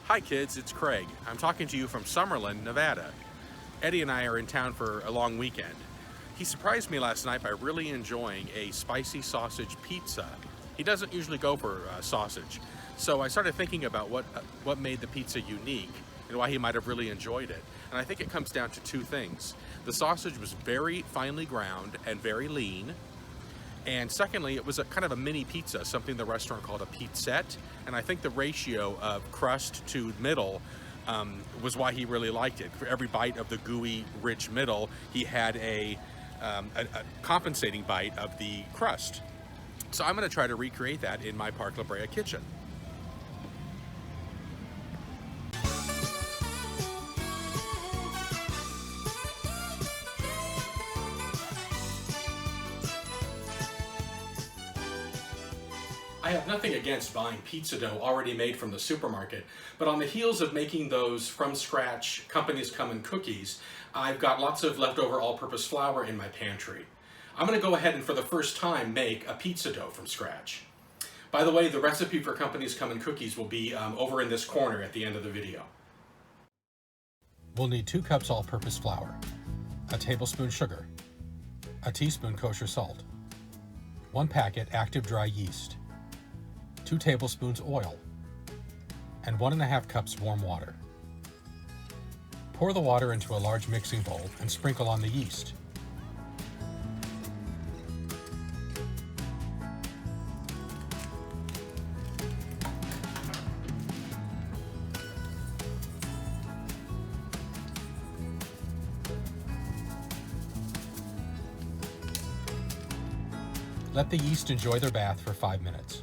Hi kids, it's Craig. I'm talking to you from Summerlin, Nevada. Eddie and I are in town for a long weekend. He surprised me last night by really enjoying a spicy sausage pizza. He doesn't usually go for sausage, so I started thinking about what made the pizza unique and why he might have really enjoyed it. And I think it comes down to two things. The sausage was very finely ground and very lean. And secondly, it was a kind of a mini pizza, something the restaurant called a pizzette. And I think the ratio of crust to middle was why he really liked it. For every bite of the gooey, rich middle, he had a compensating bite of the crust. So I'm going to try to recreate that in my Park Labrea kitchen. I have nothing against buying pizza dough already made from the supermarket, but on the heels of making those from scratch Companies Come in cookies, I've got lots of leftover all-purpose flour in my pantry. I'm going to go ahead and for the first time make a pizza dough from scratch. By the way, the recipe for Companies Come in cookies will be over in this corner at the end of the video. We'll need 2 cups all-purpose flour, a tablespoon sugar, a teaspoon kosher salt, 1 packet active dry yeast, 2 tablespoons oil, and 1½ cups warm water. Pour the water into a large mixing bowl and sprinkle on the yeast. Let the yeast enjoy their bath for 5 minutes.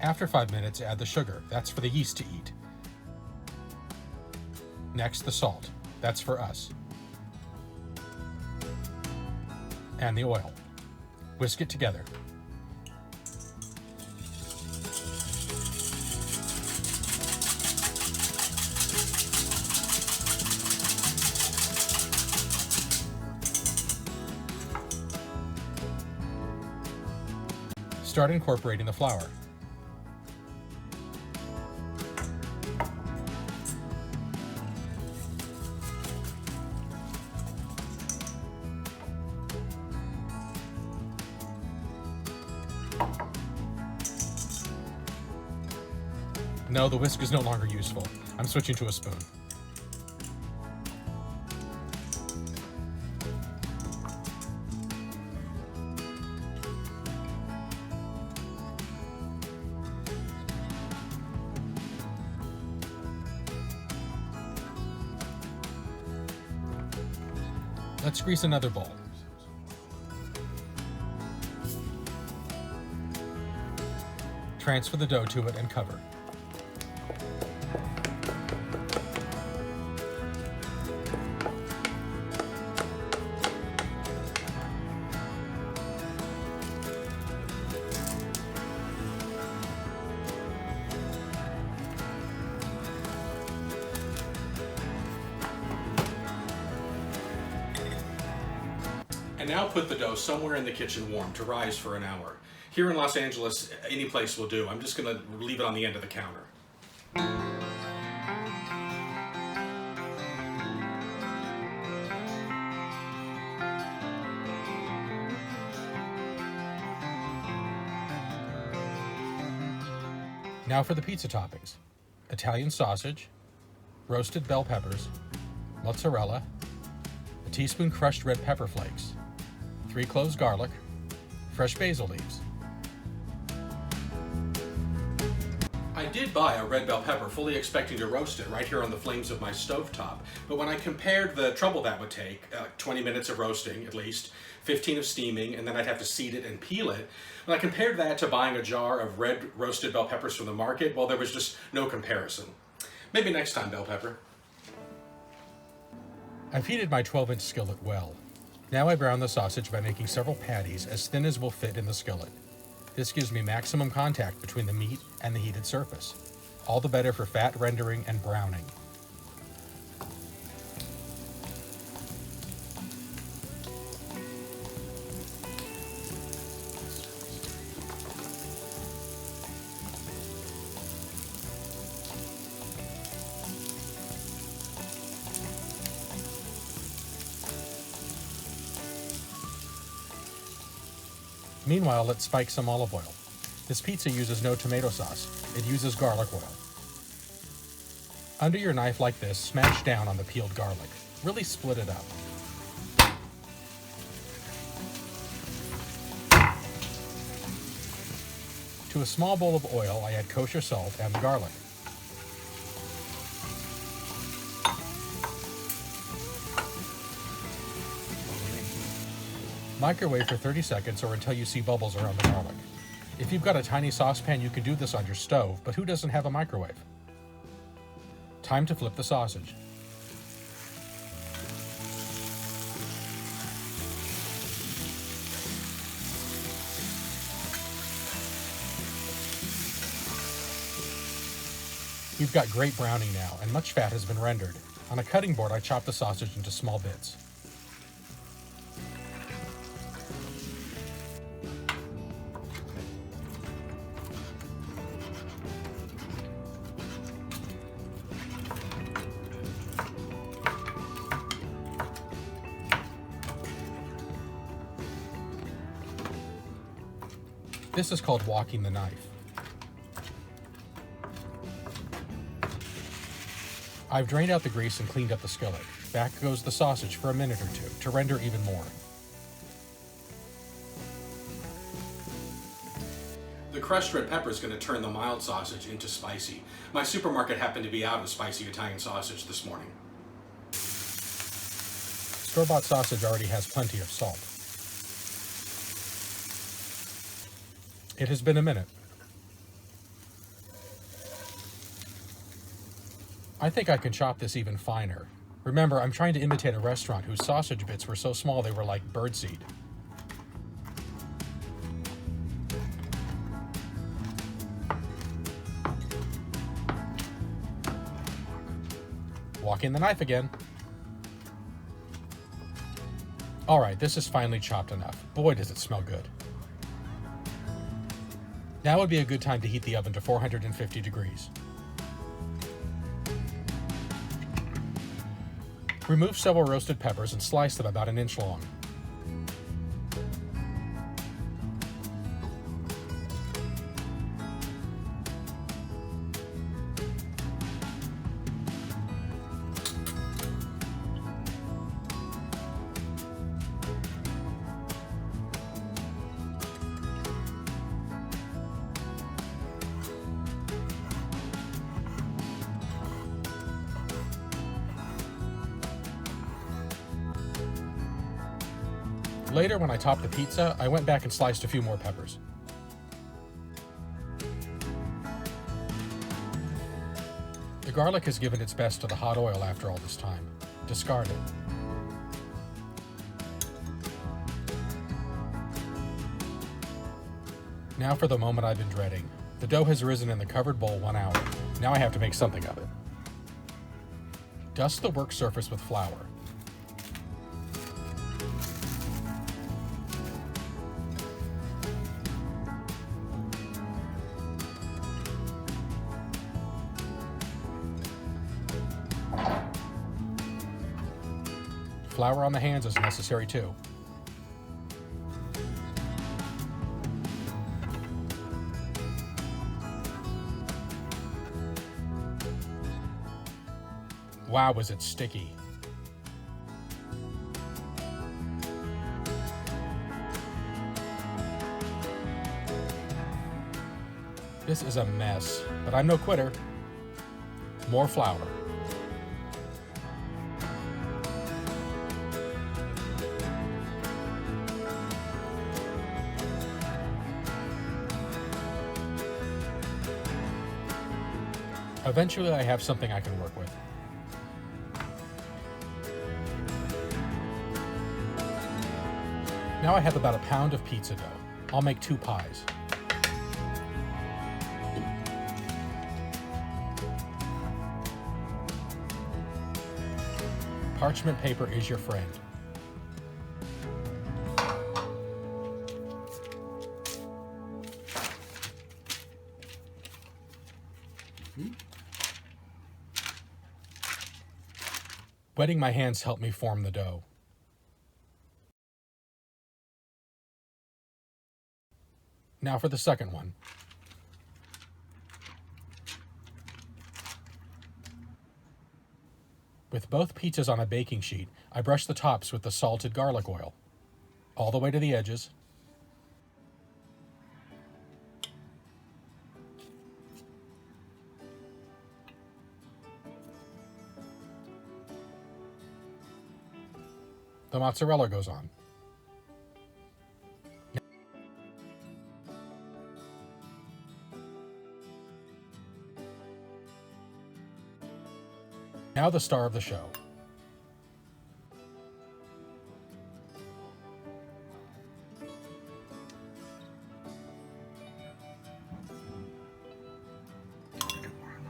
After 5 minutes, add the sugar. That's for the yeast to eat. Next, the salt. That's for us. And the oil. Whisk it together. Start incorporating the flour. No, the whisk is no longer useful. I'm switching to a spoon. Let's grease another bowl. Transfer the dough to it and cover. And now put the dough somewhere in the kitchen warm to rise for an hour. Here in Los Angeles, any place will do. I'm just going to leave it on the end of the counter. Now for the pizza toppings. Italian sausage, roasted bell peppers, mozzarella, a teaspoon crushed red pepper flakes, 3 cloves garlic, fresh basil leaves. I did buy a red bell pepper, fully expecting to roast it right here on the flames of my stovetop. But when I compared the trouble that would take, 20 minutes of roasting at least, 15 of steaming, and then I'd have to seed it and peel it, when I compared that to buying a jar of red roasted bell peppers from the market, well, there was just no comparison. Maybe next time, bell pepper. I've heated my 12-inch skillet well. Now I brown the sausage by making several patties as thin as will fit in the skillet. This gives me maximum contact between the meat and the heated surface. All the better for fat rendering and browning. Meanwhile, let's spike some olive oil. This pizza uses no tomato sauce. It uses garlic oil. Under your knife like this, smash down on the peeled garlic. Really split it up. To a small bowl of oil, I add kosher salt and the garlic. Microwave for 30 seconds or until you see bubbles around the garlic. If you've got a tiny saucepan, you can do this on your stove, but who doesn't have a microwave? Time to flip the sausage. We've got great browning now, and much fat has been rendered. On a cutting board, I chop the sausage into small bits. This is called walking the knife. I've drained out the grease and cleaned up the skillet. Back goes the sausage for a minute or two to render even more. The crushed red pepper is going to turn the mild sausage into spicy. My supermarket happened to be out of spicy Italian sausage this morning. Store-bought sausage already has plenty of salt. It has been a minute. I think I can chop this even finer. Remember, I'm trying to imitate a restaurant whose sausage bits were so small they were like birdseed. Walking the knife again. All right, this is finally chopped enough. Boy, does it smell good. Now would be a good time to heat the oven to 450 degrees. Remove several roasted peppers and slice them about 1 inch long. Later, when I topped the pizza, I went back and sliced a few more peppers. The garlic has given its best to the hot oil after all this time. Discard it. Now for the moment I've been dreading. The dough has risen in the covered bowl 1 hour. Now I have to make something of it. Dust the work surface with flour. Flour on the hands is necessary too. Wow, was it sticky. This is a mess, but I'm no quitter. More flour. Eventually I have something I can work with. Now I have about a pound of pizza dough. I'll make 2 pies. Parchment paper is your friend. Wetting my hands helped me form the dough. Now for the second one. With both pizzas on a baking sheet, I brush the tops with the salted garlic oil, all the way to the edges. The mozzarella goes on. Now the star of the show.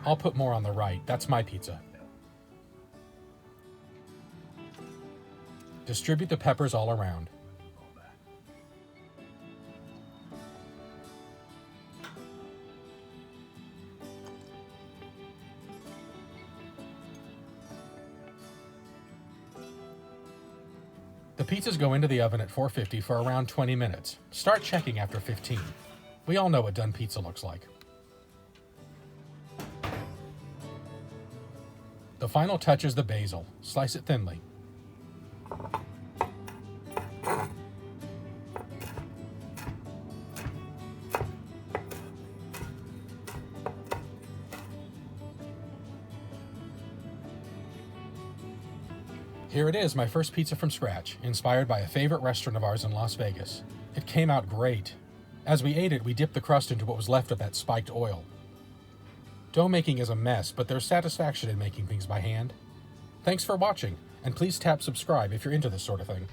I'll put more on the right. That's my pizza. Distribute the peppers all around. The pizzas go into the oven at 450 for around 20 minutes. Start checking after 15. We all know what done pizza looks like. The final touch is the basil. Slice it thinly. Here it is, my first pizza from scratch, inspired by a favorite restaurant of ours in Las Vegas. It came out great. As we ate it, we dipped the crust into what was left of that spiked oil. Dough making is a mess, but there's satisfaction in making things by hand. Thanks for watching, and please tap subscribe if you're into this sort of thing.